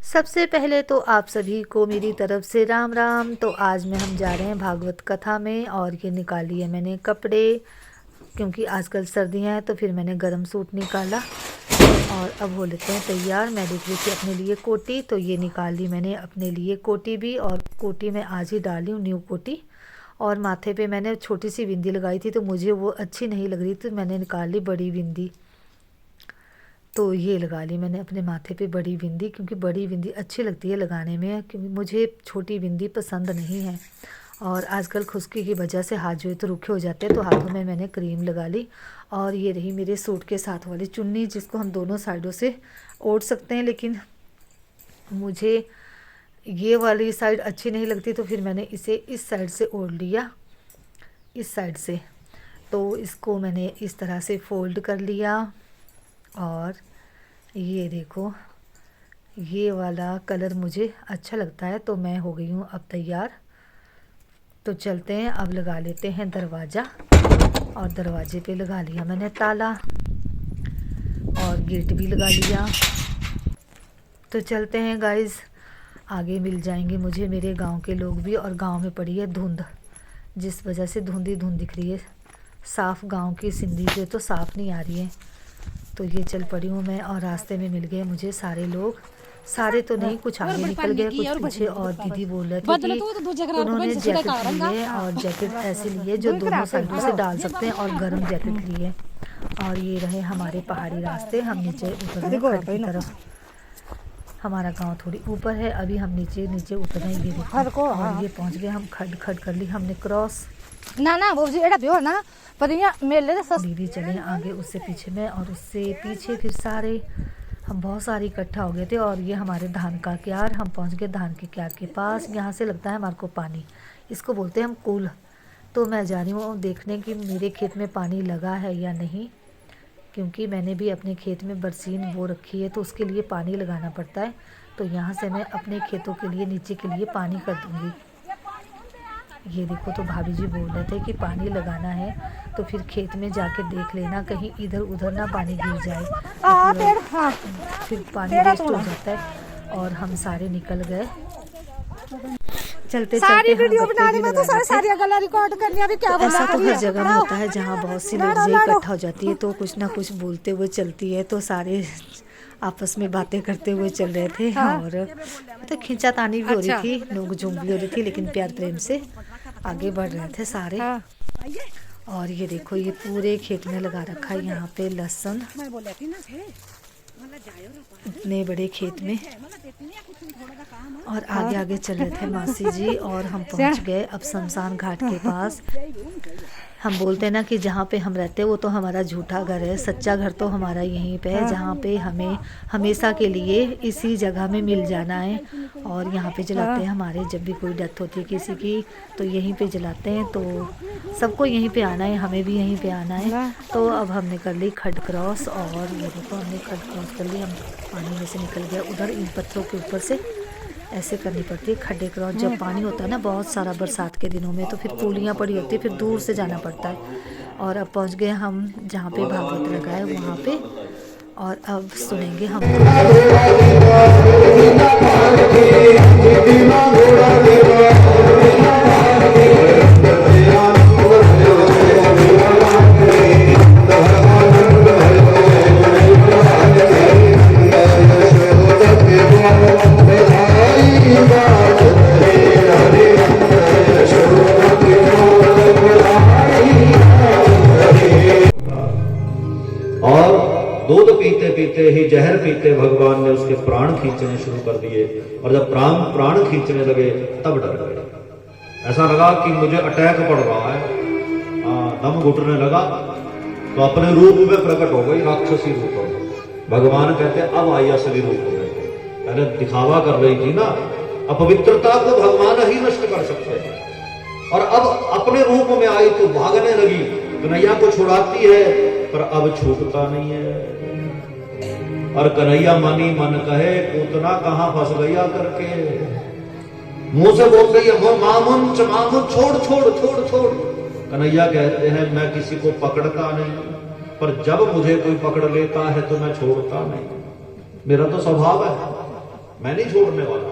सबसे पहले तो आप सभी को मेरी तरफ से राम राम। तो आज में हम जा रहे हैं भागवत कथा में, और ये निकाली है मैंने कपड़े, क्योंकि आजकल सर्दियां हैं तो फिर मैंने गर्म सूट निकाला। और अब हो लेते हैं तैयार। मैं देख रही थी अपने लिए कोटी, तो ये निकाल ली मैंने अपने लिए कोटी भी, और कोटी मैं आज ही डाली हूँ, न्यू कोटी। और माथे पे मैंने छोटी सी बिंदी लगाई थी तो मुझे वो अच्छी नहीं लग रही, तो मैंने निकाल ली बड़ी बिंदी। तो ये लगा ली मैंने अपने माथे पे बड़ी बिंदी, क्योंकि बड़ी बिंदी अच्छी लगती है लगाने में, क्योंकि मुझे छोटी बिंदी पसंद नहीं है। और आजकल खुश्की की वजह से हाथ जो है तो रुखे हो जाते हैं, तो हाथों में मैंने क्रीम लगा ली। और ये रही मेरे सूट के साथ वाली चुन्नी, जिसको हम दोनों साइडों से ओढ़ सकते हैं, लेकिन मुझे ये वाली साइड अच्छी नहीं लगती, तो फिर मैंने इसे इस साइड से ओढ़ लिया, इस साइड से। तो इसको मैंने इस तरह से फोल्ड कर लिया। और ये देखो, ये वाला कलर मुझे अच्छा लगता है, तो मैं हो गई हूँ अब तैयार। तो चलते हैं, अब लगा लेते हैं दरवाज़ा। और दरवाजे पे लगा लिया मैंने ताला, और गेट भी लगा लिया। तो चलते हैं गाइज़, आगे मिल जाएंगे मुझे मेरे गांव के लोग भी। और गांव में पड़ी है धुंध, जिस वजह से धुंधी धुंध दिख रही है। साफ़ गांव की सिंधी पे तो साफ़ नहीं आ रही है। तो ये चल पड़ी हूँ मैं, और रास्ते में मिल गए मुझे सारे लोग। सारे तो नहीं, कुछ आगे निकल गए, कुछ पीछे। और दीदी बोल रहे थे कि उन्होंने जैकेट लिए, और जैकेट ऐसे लिए जो दोनों साइडों से डाल सकते हैं, और गर्म जैकेट लिए। और ये रहे हमारे पहाड़ी रास्ते। हम नीचे उतर रहे खड की तरफ। हमारा गांव थोड़ी ऊपर है, अभी हम नीचे नीचे उतर रहे हैं। ये देखो, और ये पहुंच गए हम। खड खड कर ली हमने क्रॉस। ना ना वो जी एड़ा पियो ना पर यहाँ मेले से दीदी चले आगे, उससे पीछे में, और उससे पीछे फिर सारे हम बहुत सारे इकट्ठा हो गए थे। और ये हमारे धान का क्यार, हम पहुंच गए धान के क्यार के पास। यहाँ से लगता है हमारे को पानी, इसको बोलते हैं हम कूल। तो मैं जा रही हूँ देखने कि मेरे खेत में पानी लगा है या नहीं, क्योंकि मैंने भी अपने खेत में बरसीन बो रखी है, तो उसके लिए पानी लगाना पड़ता है। तो यहाँ से मैं अपने खेतों के लिए, नीचे के लिए पानी कर दूँगी। ये देखो, तो भाभी जी बोल रहे थे कि पानी लगाना है, तो फिर खेत में जाके देख लेना कहीं इधर उधर ना पानी गिर जाए, फिर पानी वेस्ट हो जाता है। और हम सारे निकल गए। चलते सारी चलते वीडियो बना रही मैं तो सारी गल्ला रिकॉर्ड करनी। अभी क्या ऐसा तो हर जगह में होता है, जहाँ बहुत सी लोग इकट्ठा हो जाती है, तो कुछ ना कुछ बोलते हुए चलती है। तो सारे आपस में बातें करते हुए चल रहे थे। और तो खींचातानी भी हो रही थी, नोक झोंक भी हो रही थी, लेकिन प्यार प्रेम से आगे बढ़ रहे थे सारे। और ये देखो, ये पूरे खेत में लगा रखा है यहाँ पे लहसुन, इतने बड़े खेत में। और आगे आगे चल रहे थे मासी जी, और हम पहुँच गए अब शमशान घाट के पास। हम बोलते हैं ना कि जहाँ पे हम रहते हैं वो तो हमारा झूठा घर है, सच्चा घर तो हमारा यहीं पे है, जहाँ पे हमें हमेशा के लिए इसी जगह में मिल जाना है। और यहाँ पे जलाते हैं हमारे, जब भी कोई डेथ होती है किसी की तो यहीं पे जलाते हैं। तो सबको यहीं पे आना है, हमें भी यहीं पे आना है। तो अब हमने कर ली खड क्रॉस, और ये देखो हमने खड क्रॉस कर ली। हम पानी में से निकल गया उधर, इन पत्थरों के ऊपर से ऐसे करनी पड़ती है खड्डे क्रॉस। जब पानी होता है ना बहुत सारा बरसात के दिनों में, तो फिर पुलियाँ पड़ी होती है, फिर दूर से जाना पड़ता है। और अब पहुंच गए हम जहाँ पे भागवत लगा है वहाँ पे। और अब सुनेंगे हम। दूध पीते पीते ही जहर पीते भगवान ने उसके प्राण खींचने शुरू कर दिए। और जब प्राण खींचने लगे तब डर गए। ऐसा लगा कि मुझे अटैक पड़ रहा है, दम घुटने लगा। तो अपने रूप में प्रकट हो गई, राक्षसी रूप में। भगवान कहते अब आई असली रूप में। पहले दिखावा कर रही थी ना, अपवित्रता को भगवान ही नष्ट कर सकते हैं। और अब अपने रूप में आई तो भागने लगी, कन्हैया को छुड़ाती है, पर अब छूटता नहीं है। और कन्हैया मनी मन कहे, पूतना कहां फंस गया करके मुंह से बोल रही है, मामुन छोड़ छोड़ छोड़ छोड़। कन्हैया कहते हैं मैं किसी को पकड़ता नहीं, पर जब मुझे कोई पकड़ लेता है तो मैं छोड़ता नहीं। मेरा तो स्वभाव है, मैं नहीं छोड़ने वाला।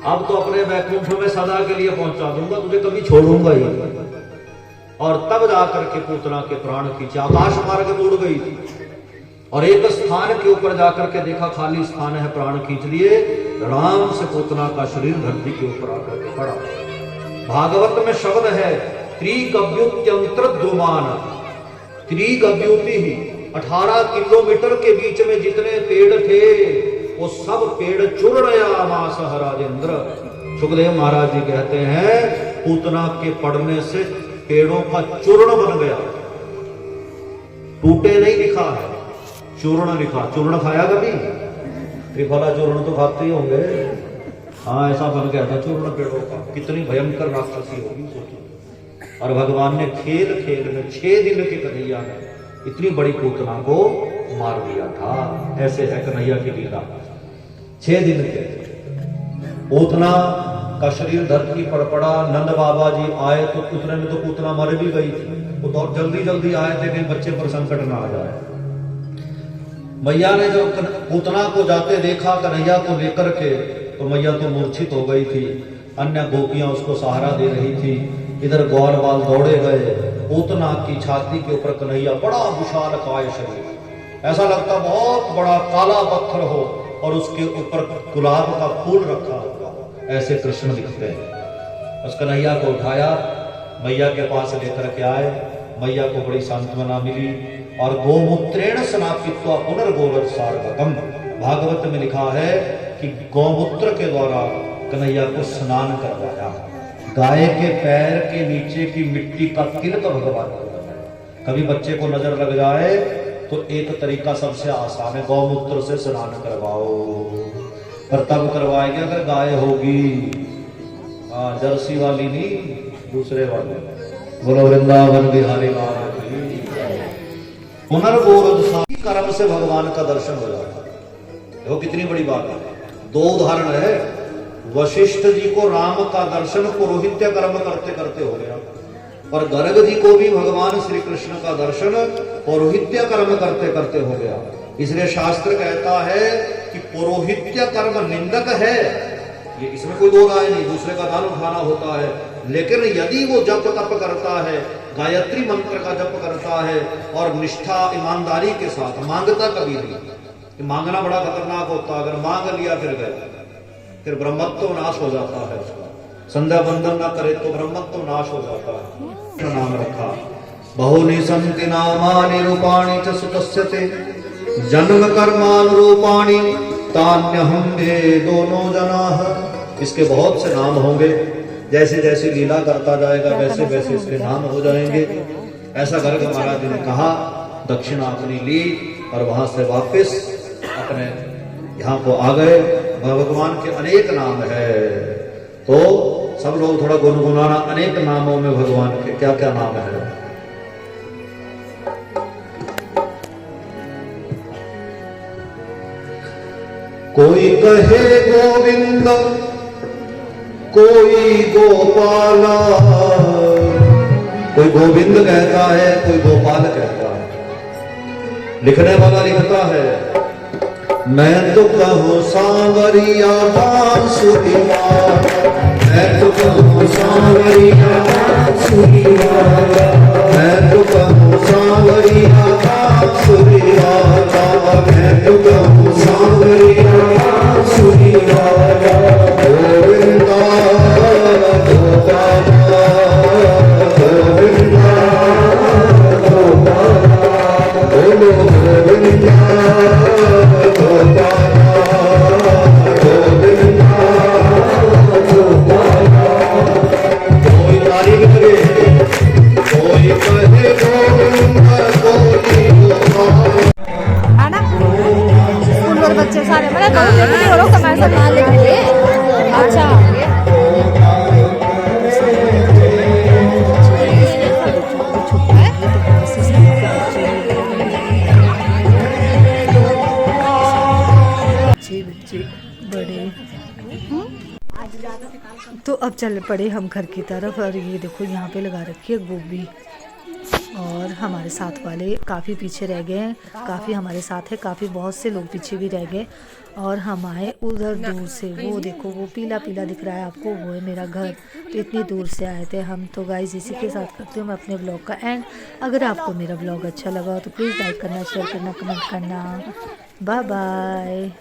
अब तो अपने वैकुंठ में सदा के लिए पहुंचा दूंगा, तुझे कभी छोड़ूंगा ही। और तब जाकर के पूतना के प्राण खींचे, आकाश मार्ग में उड़ गई थी और एक स्थान के ऊपर जाकर के देखा खाली स्थान है, प्राण खींच लिए। राम से पूतना का शरीर धरती के ऊपर आकर के पड़ा। भागवत में शब्द है त्रिगव्युत्यंतर्द्रुमान, त्रिगव्युति ही 18 किलोमीटर के बीच में जितने पेड़ थे वो सब पेड़ चूर्णयामास राजेंद्र। सुखदेव महाराज जी कहते हैं पूतना के पड़ने से पेड़ों का चूर्ण बन गया, टूटे नहीं लिखा है, चूर्ण लिखा। चूर्ण खाया कभी? त्रिफला चूर्ण तो खाते ही होंगे। हाँ, ऐसा बन गया था चूर्ण पेड़ों का। कितनी भयंकर राक्षसी होगी सोचो। और भगवान ने खेल खेल में 6 दिन के कन्हैया ने इतनी बड़ी पूतना को मार दिया था। ऐसे है कन्हैया की लीला। 6 दिन के पूतना का शरीर धरती पर पड़ा। नंद बाबा जी आए तो उतने में तो पूतना मर भी गई थी। वो तो जल्दी जल्दी आए थे कि बच्चे पर संकट ना आ जाए। मैया ने जब पूतना को जाते देखा कन्हैया को लेकर के, तो मैया तो मूर्छित हो गई थी। अन्य गोपियां उसको सहारा दे रही थी। इधर ग्वाल बाल दौड़े गए। पूतना की छाती के ऊपर कन्हैया, बड़ा विशाल काय शरीर, ऐसा लगता बहुत बड़ा काला पत्थर हो और उसके ऊपर गुलाब का फूल रखा होगा, ऐसे कृष्ण दिखते हैं। उस कन्हैया को उठाया, मैया के पास लेकर के आए। मैया को बड़ी सांत्वना मिली और गोमूत्रेण स्नापित्वा पुनर्गोरध सार्वगम। भागवत में लिखा है कि गौमूत्र के द्वारा कन्हैया को स्नान करवाया। गाय के पैर के नीचे की मिट्टी का तिलक भगवान को लगाया। कभी बच्चे को नजर लग जाए तो एक तरीका सबसे आसान है, गौमूत्र से स्नान करवाओ। पर तब करवाएंगे अगर गाय होगी, जर्सी वाली नहीं, दूसरे वाली। बोलो वृंदावन बिहारी लाल की। पुनर्गोरध कर्म से भगवान का दर्शन हो जाता है। देखो कितनी बड़ी बात है। 2 उदाहरण है। वशिष्ठ जी को राम का दर्शन पुरोहित्य कर्म करते करते हो गया, और गर्ग जी को भी भगवान श्री कृष्ण का दर्शन पौरोहित्य कर्म करते करते हो गया। इसलिए शास्त्र कहता है कि पौरोहित्य कर्म निंदक है, ये इसमें कोई 2 राय नहीं। दूसरे का दान उठाना होता है, लेकिन यदि वो जप तप करता है, गायत्री मंत्र का जप करता है और निष्ठा ईमानदारी के साथ, मांगता कभी नहीं। मांगना बड़ा खतरनाक होता है। अगर मांग लिया फिर ब्रह्मत्व नाश हो जाता है। संध्या बंदन ना करे तो ब्रह्मत्व नाश हो जाता है। नाम रखा बहुनि संति नामानि रूपाणि च सुतस्यते जन्म कर्मानुरूपाणि तान्यहं दोनों जनाः। इसके बहुत से नाम होंगे, जैसे जैसे लीला करता जाएगा वैसे वैसे इसके नाम हो जाएंगे। ऐसा गर्ग महाराज ने कहा, दक्षिणा अपनी ली और वहां से वापस अपने यहाँ को आ गए। भगवान के अनेक नाम है, तो सब लोग थोड़ा गुनगुनाना। अनेक नामों में भगवान के क्या क्या नाम है? कोई कहे गोविंद, कोई गोपाला। कोई गोविंद कहता है, कोई गोपाल कहता है। लिखने वाला लिखता है, मैं तो कहूँ सांवरिया बांसुरी वाला, मैं तो कहूँ सांवरिया बांसुरी वाला, मैं तो कहूँ सांवरिया बांसुरी वाला, मैं तो कहूँ सांवरिया बांसुरी वाला। गोविंदा गोपाला, गोविंदा गोपाला, बोलो गोविंदा गोपाला, गोविंदा गोपाला। कोई तारीफ करे, कोई कहे गोविंदा, कोई गोपाला। है ना? स्कूल वाले बच्चे सारे मैंने कमाई से खा लेंगे। अच्छा बच्चे बड़े। तो अब चल पड़े हम घर की तरफ। और ये देखो यहाँ पे लगा रखी है गोभी। और हमारे साथ वाले काफ़ी पीछे रह गए हैं, काफ़ी हमारे साथ है, काफ़ी बहुत से लोग पीछे भी रह गए। और हम आए उधर दूर से, वो देखो वो पीला पीला दिख रहा है आपको, वो है मेरा घर। तो इतनी दूर से आए थे हम। तो गाइस इसी के साथ करती हूँ मैं अपने ब्लॉग का एंड। अगर आपको मेरा ब्लॉग अच्छा लगा तो प्लीज़ लाइक करना, शेयर करना, कमेंट करना। Bye bye.